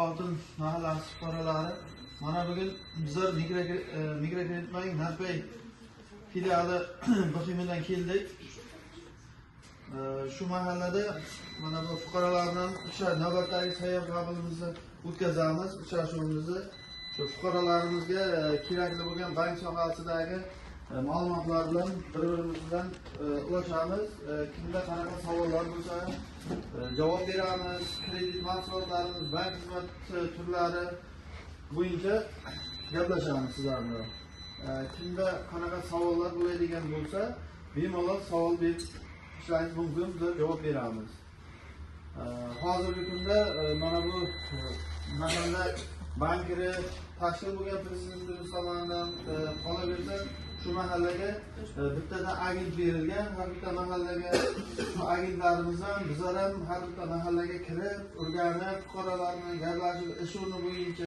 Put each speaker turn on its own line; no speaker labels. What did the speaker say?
Oltin mahallasi fuqarolari mana bugun bizlar mikrokredit bank Narpay filiali biqimidan keldik. Şu mahallada mana bu fuqarolardan navbatdagi sayyor qabulimizni o'tkazamiz. Uchrashuvimizni shu fuqarolarimizga kerakli bo'lgan bank sohasidagi ma'lumotlar bilan bir-birimiz bilan ulashamiz. Kimda qanaqa savollar bo'lsa javob beramiz. Kredit mahsulotlarimiz, bank xizmat turlari bo'yicha gaplashamiz sizlar bilan. Kimda qanaqa savollar bo'ladigan bo'lsa, bemalol savol berib ishlaymiz, mumkin biz javob beramiz. Hozirgi kunda mana bu mahalla bankiri tashkil bo'lgan prezidentimiz tomonidan qolaversa, shu mahallaga bittadan agent berilgan. Har bitta mahallaga shu agentlarimizdan bizlar ham har bitta mahallaga kirib, o'rganib, fuqarolarni gaplashib, ish o'rni bo'yicha